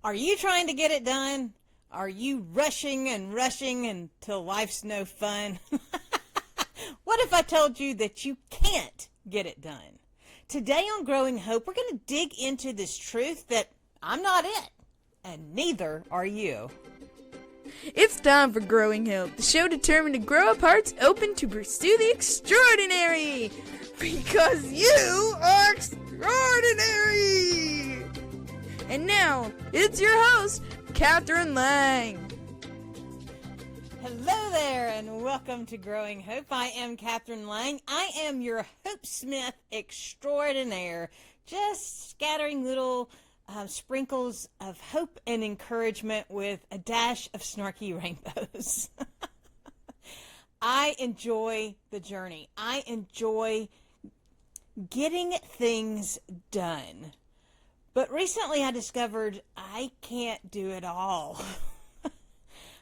Are you trying to get it done? Are you rushing and rushing until life's no fun? What if I told you that you can't get it done? Today on Growing Hope, we're going to dig into this truth that I'm not it, and neither are you. It's time for Growing Hope, the show determined to grow up hearts open to pursue the extraordinary. Because you are extraordinary! And now, it's your host, Kathryn Lang. Hello there, and welcome to Growing Hope. I am Kathryn Lang. I am your Hope Smith extraordinaire, just scattering little sprinkles of hope and encouragement with a dash of snarky rainbows. I enjoy the journey. I enjoy getting things done. But recently I discovered I can't do it all.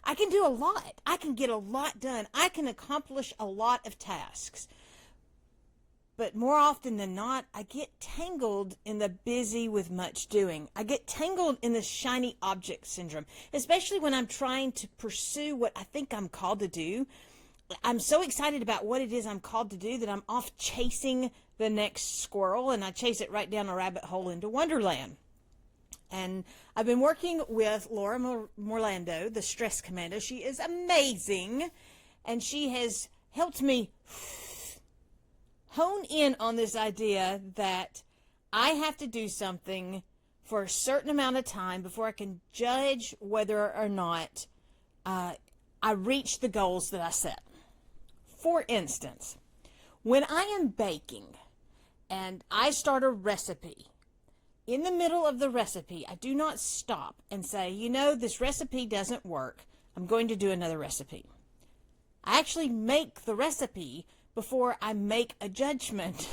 I can do a lot. I can get a lot done. I can accomplish a lot of tasks. But more often than not, I get tangled in the busy with much doing. I get tangled in the shiny object syndrome, especially when I'm trying to pursue what I think I'm called to do. I'm so excited about what it is I'm called to do that I'm off chasing the next squirrel, and I chase it right down a rabbit hole into Wonderland. And I've been working with Laura Morlando, the stress commando. She is amazing, and she has helped me hone in on this idea that I have to do something for a certain amount of time before I can judge whether or not I reach the goals that I set. For instance, when I am baking and I start a recipe, in the middle of the recipe, I do not stop and say, this recipe doesn't work. I'm going to do another recipe. I actually make the recipe before I make a judgment.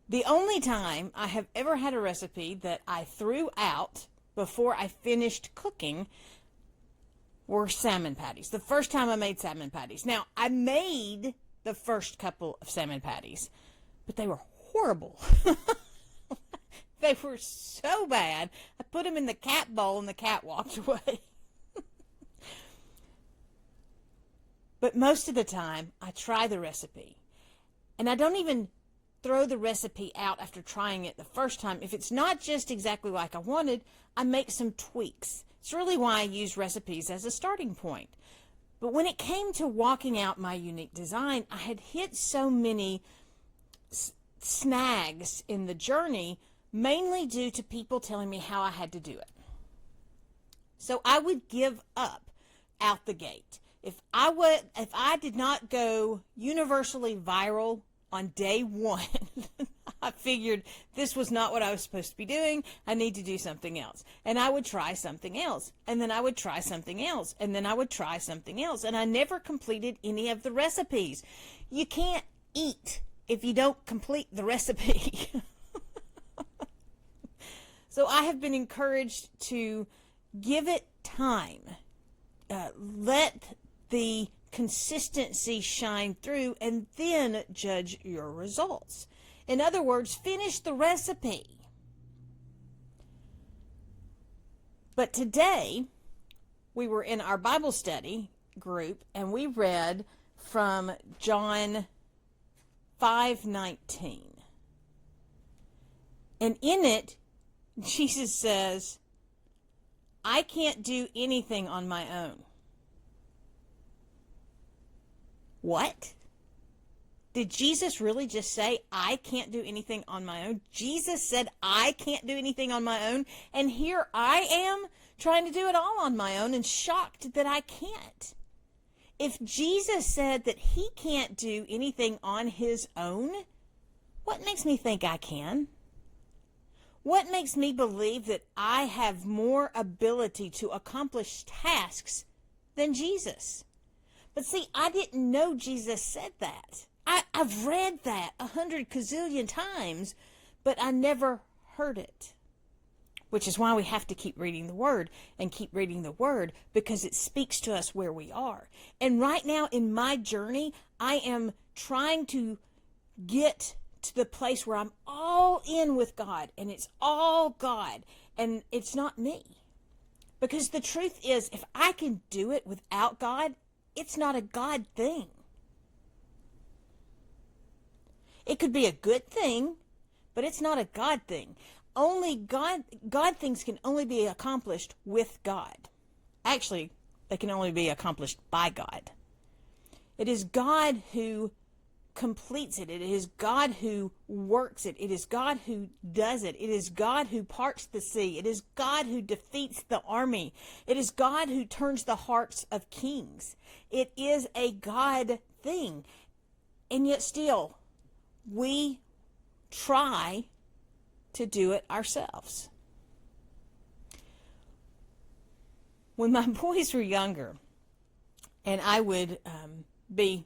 The only time I have ever had a recipe that I threw out before I finished cooking were salmon patties. The first time I made salmon patties. Now, I made the first couple of salmon patties, but they were horrible. They were so bad. I put them in the cat bowl and the cat walked away. But most of the time, I try the recipe. And I don't even throw the recipe out after trying it the first time. If it's not just exactly like I wanted, I make some tweaks. It's really why I use recipes as a starting point. But when it came to walking out my unique design, I had hit so many snags in the journey, mainly due to people telling me how I had to do it. So I would give up out the gate. If I did not go universally viral on day one, I figured this was not what I was supposed to be doing. I need to do something else. And I would try something else. And then I would try something else. And then I would try something else. And I never completed any of the recipes. You can't eat if you don't complete the recipe. So I have been encouraged to give it time. Let the consistency shine through and then judge your results. In other words, finish the recipe. But today, we were in our Bible study group and we read from John 5:19. And in it, Jesus says, I can't do anything on my own. What? Did Jesus really just say, I can't do anything on my own? Jesus said, I can't do anything on my own. And here I am trying to do it all on my own and shocked that I can't. If Jesus said that he can't do anything on his own, what makes me think I can? What makes me believe that I have more ability to accomplish tasks than Jesus? But see, I didn't know Jesus said that. I've read that 100 gazillion times, but I never heard it. Which is why we have to keep reading the Word and keep reading the Word, because it speaks to us where we are. And right now in my journey, I am trying to get to the place where I'm all in with God and it's all God. And it's not me. Because the truth is, if I can do it without God, it's not a God thing. It could be a good thing, but it's not a God thing. Only God things can only be accomplished with God. Actually, they can only be accomplished by God. It is God who completes it. It is God who works it. It is God who does it. It is God who parts the sea. It is God who defeats the army. It is God who turns the hearts of kings. It is a God thing. And yet still, we try to do it ourselves. When my boys were younger, and I would be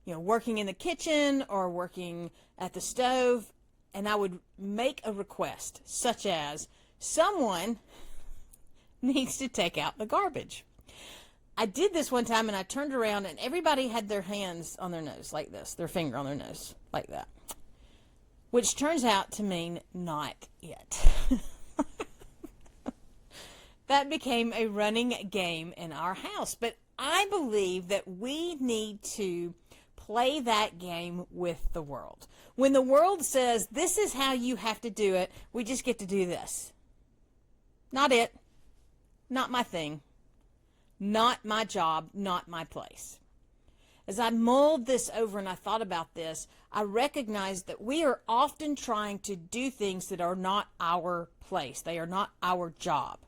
working in the kitchen or working at the stove, and I would make a request such as, someone needs to take out the garbage. I did this one time, and I turned around and everybody had their hands on their nose like this, their finger on their nose like that, which turns out to mean not it. That became a running game in our house. But I believe that we need to play that game with the world. When the world says, this is how you have to do it, we just get to do this. Not it. Not my thing. Not my job. Not my place. As I mulled this over and I thought about this, I recognized that we are often trying to do things that are not our place. They are not our job.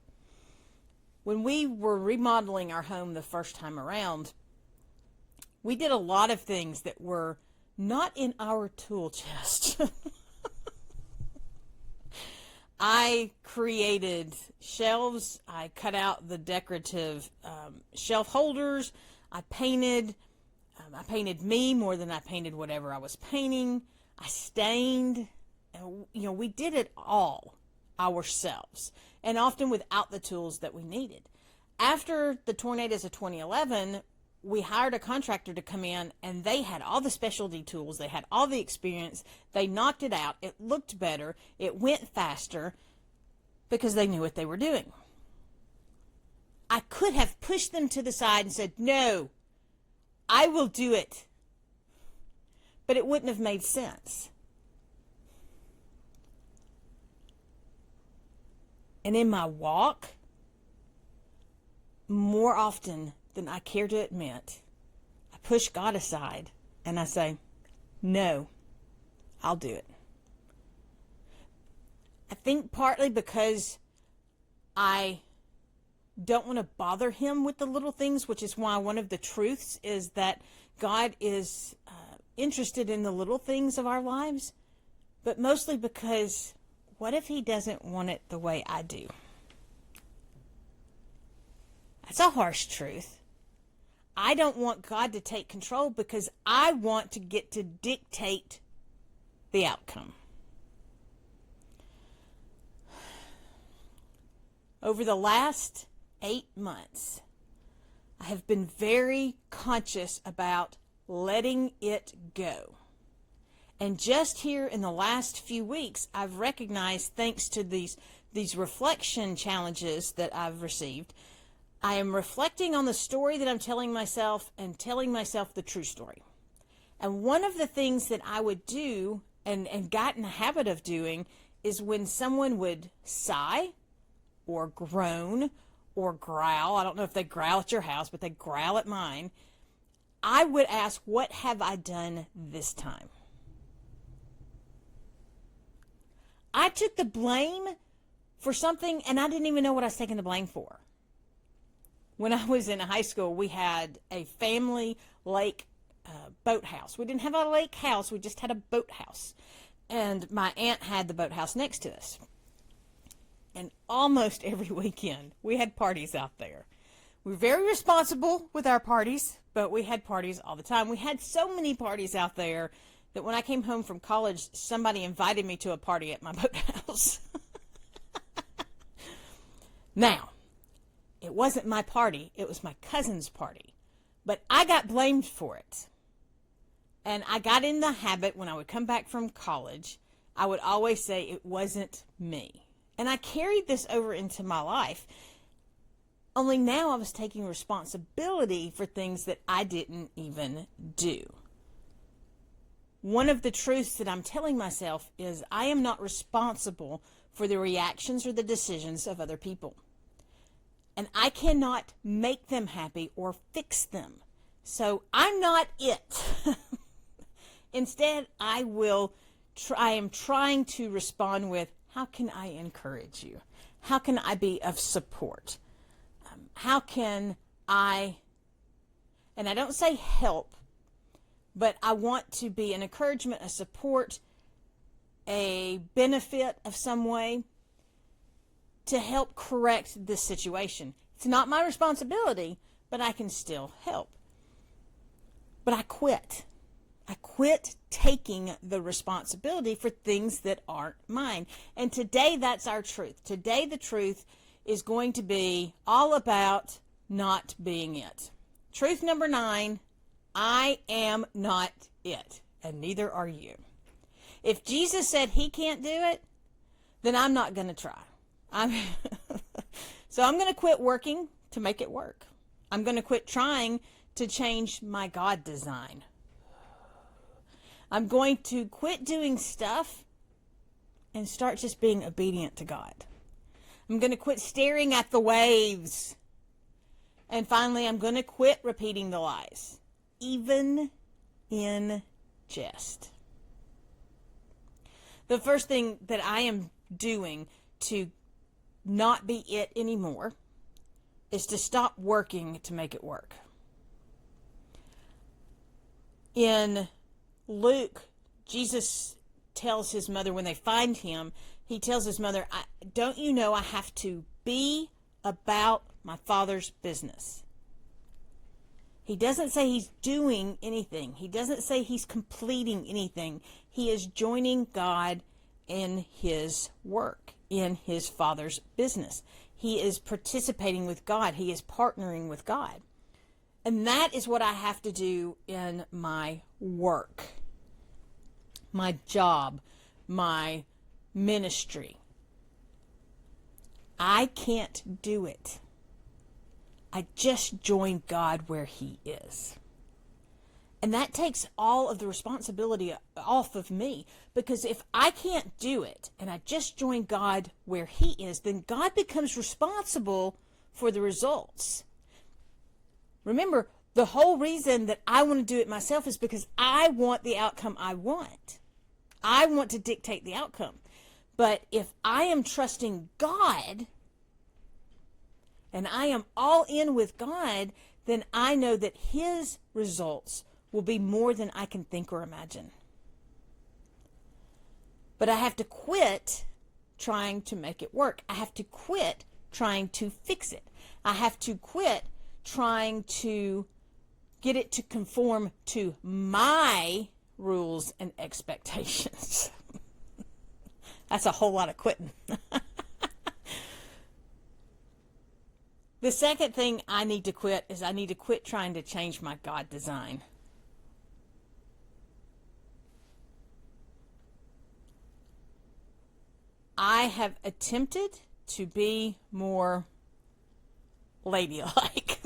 When we were remodeling our home the first time around, we did a lot of things that were not in our tool chest. I created shelves. I cut out the decorative shelf holders. I painted me more than I painted whatever I was painting. I stained. We did it all ourselves, and often without the tools that we needed. After the tornadoes of 2011, we hired a contractor to come in, and they had all the specialty tools. They had all the experience. They knocked it out. It looked better. It went faster because they knew what they were doing. I could have pushed them to the side and said, no, I will do it. But it wouldn't have made sense. And in my walk, more often than I care to admit, I push God aside and I say, no, I'll do it. I think partly because I don't want to bother him with the little things, which is why one of the truths is that God is interested in the little things of our lives, but mostly because what if he doesn't want it the way I do? That's a harsh truth. I don't want God to take control because I want to get to dictate the outcome. Over the last 8 months, I have been very conscious about letting it go. And just here in the last few weeks, I've recognized, thanks to these reflection challenges that I've received, I am reflecting on the story that I'm telling myself and telling myself the true story. And one of the things that I would do and got in the habit of doing is when someone would sigh or groan or growl, I don't know if they growl at your house, but they growl at mine, I would ask, what have I done this time? I took the blame for something, and I didn't even know what I was taking the blame for. When I was in high school, we had a family lake boathouse. We didn't have a lake house, we just had a boathouse. And my aunt had the boathouse next to us. And almost every weekend, we had parties out there. We were very responsible with our parties, but we had parties all the time. We had so many parties out there that when I came home from college, somebody invited me to a party at my boathouse. Now, it wasn't my party. It was my cousin's party. But I got blamed for it. And I got in the habit when I would come back from college, I would always say it wasn't me. And I carried this over into my life. Only now I was taking responsibility for things that I didn't even do. One of the truths that I'm telling myself is I am not responsible for the reactions or the decisions of other people. And I cannot make them happy or fix them. So I'm not it. Instead, I am trying to respond with, how can I encourage you? How can I be of support? How can I, and I don't say help, but I want to be an encouragement, a support, a benefit of some way to help correct this situation. It's not my responsibility, but I can still help. But I quit. I quit taking the responsibility for things that aren't mine. And today, that's our truth. Today, the truth is going to be all about not being it. Truth number 9, I am not it, and neither are you. If Jesus said he can't do it, then I'm not going to try. So I'm going to quit working to make it work. I'm going to quit trying to change my God design. I'm going to quit doing stuff and start just being obedient to God. I'm going to quit staring at the waves. And finally, I'm going to quit repeating the lies, even in jest. The first thing that I am doing to not be it anymore is to stop working to make it work. In Luke, Jesus tells his mother when they find him, he tells his mother, don't you know I have to be about my Father's business? He doesn't say he's doing anything. He doesn't say he's completing anything. He is joining God in his work, in his Father's business. He is participating with God. He is partnering with God. And that is what I have to do in my work, my job, my ministry. I can't do it. I just join God where he is. And that takes all of the responsibility off of me, because if I can't do it and I just join God where he is, then God becomes responsible for the results. Remember, the whole reason that I want to do it myself is because I want the outcome I want. I want to dictate the outcome. But if I am trusting God and I am all in with God, then I know that his results will be more than I can think or imagine. But I have to quit trying to make it work. I have to quit trying to fix it. I have to quit trying to get it to conform to my rules and expectations. That's a whole lot of quitting. The second thing I need to quit is I need to quit trying to change my God design. I have attempted to be more ladylike.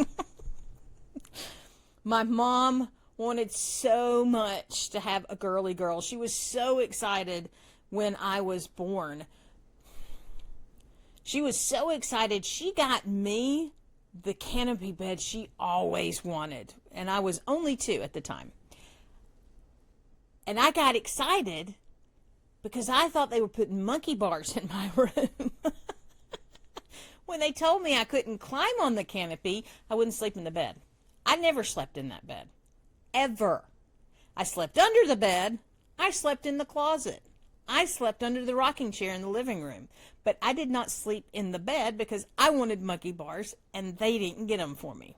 My mom wanted so much to have a girly girl. She was so excited when I was born. She was so excited. She got me the canopy bed she always wanted. And I was only 2 at the time. And I got excited because I thought they were putting monkey bars in my room. When they told me I couldn't climb on the canopy, I wouldn't sleep in the bed. I never slept in that bed. Ever. I slept under the bed. I slept in the closet. I slept under the rocking chair in the living room. But I did not sleep in the bed because I wanted monkey bars and they didn't get them for me.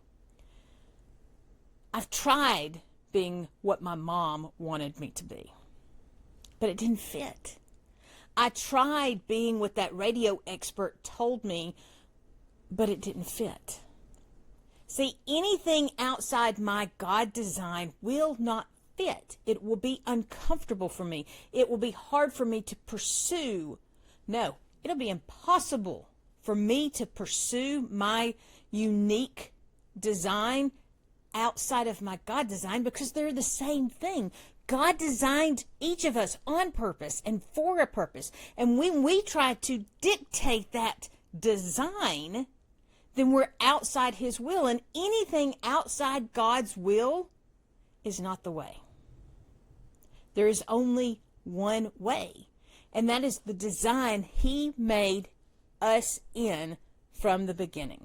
I've tried being what my mom wanted me to be, but it didn't fit. I tried being what that radio expert told me, but it didn't fit. See, anything outside my God design will not fit. It will be uncomfortable for me. It will be hard for me to pursue. No, it'll be impossible for me to pursue my unique design outside of my God design, because they're the same thing. God designed each of us on purpose and for a purpose. And when we try to dictate that design, then we're outside his will. And anything outside God's will is not the way. There is only one way, and that is the design he made us in from the beginning.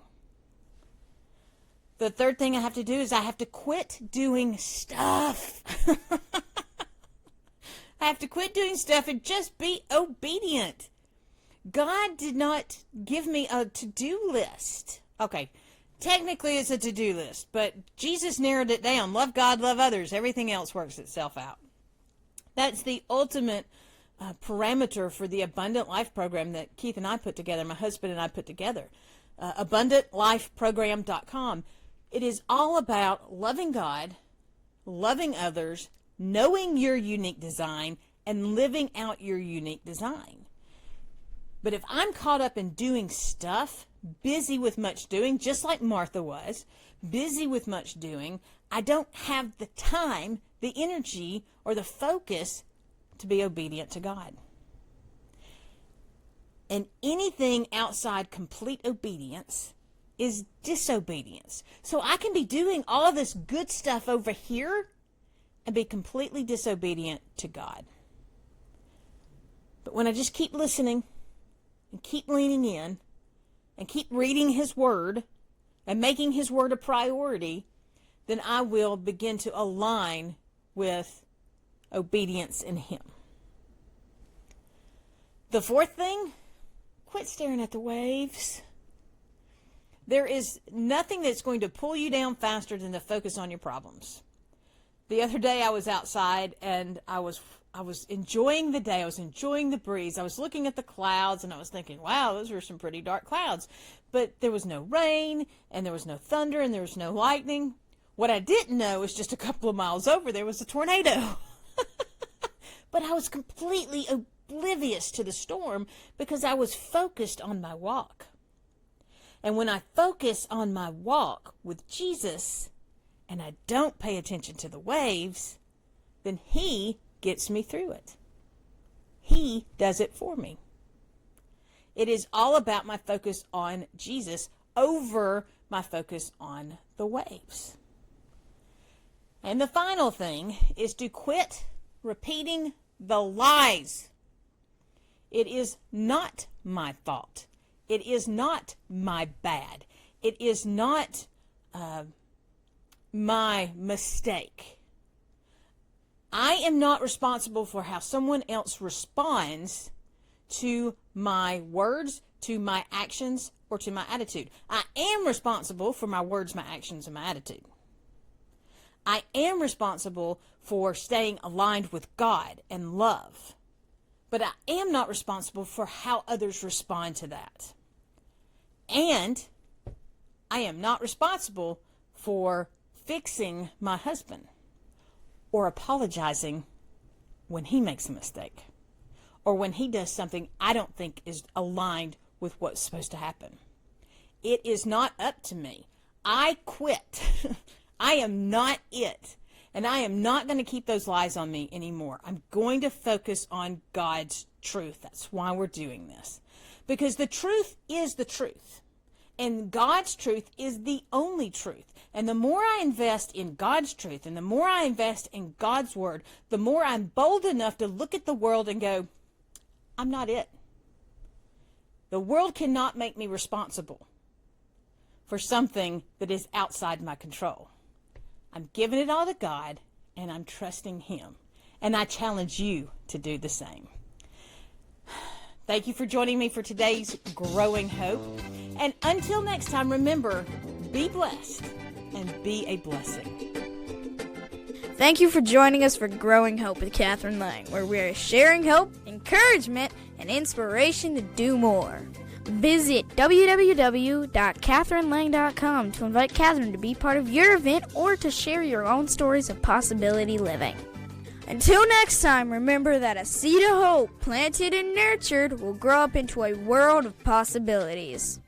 The third thing I have to do is I have to quit doing stuff. I have to quit doing stuff and just be obedient. God did not give me a to-do list. Okay, technically it's a to-do list, but Jesus narrowed it down. Love God, love others. Everything else works itself out. That's the ultimate parameter for the Abundant Life program that Keith and I put together, my husband and I put together. AbundantLifeProgram.com. It is all about loving God, loving others, knowing your unique design, and living out your unique design. But if I'm caught up in doing stuff, busy with much doing, just like Martha was, busy with much doing, I don't have the time, the energy, or the focus to be obedient to God. And anything outside complete obedience is disobedience. So I can be doing all of this good stuff over here and be completely disobedient to God. But when I just keep listening and keep leaning in and keep reading his word and making his word a priority, then I will begin to align with obedience in him. The fourth thing, quit staring at the waves. There is nothing that's going to pull you down faster than to focus on your problems. The other day I was outside and I was enjoying the day. I was enjoying the breeze. I was looking at the clouds and I was thinking, wow, those were some pretty dark clouds. But there was no rain and there was no thunder and there was no lightning. What I didn't know was just a couple of miles over there was a tornado. But I was completely oblivious to the storm because I was focused on my walk. And when I focus on my walk with Jesus and I don't pay attention to the waves, then he gets me through it. He does it for me. It is all about my focus on Jesus over my focus on the waves. And the final thing is to quit repeating the lies. It is not my fault. It is not my bad. It is not my mistake. I am not responsible for how someone else responds to my words, to my actions, or to my attitude. I am responsible for my words, my actions, and my attitude. I am responsible for staying aligned with God and love. But I am not responsible for how others respond to that. And I am not responsible for fixing my husband or apologizing when he makes a mistake or when he does something I don't think is aligned with what's supposed to happen. It is not up to me. I quit. I am not it. And I am not going to keep those lies on me anymore. I'm going to focus on God's truth. That's why we're doing this. Because the truth is the truth. And God's truth is the only truth. And the more I invest in God's truth and the more I invest in God's word, the more I'm bold enough to look at the world and go, I'm not it. The world cannot make me responsible for something that is outside my control. I'm giving it all to God, and I'm trusting him. And I challenge you to do the same. Thank you for joining me for today's Growing Hope. And until next time, remember, be blessed and be a blessing. Thank you for joining us for Growing Hope with Kathryn Lang, where we are sharing hope, encouragement, and inspiration to do more. Visit www.kathrynlang.com to invite Kathryn to be part of your event or to share your own stories of possibility living. Until next time, remember that a seed of hope planted and nurtured will grow up into a world of possibilities.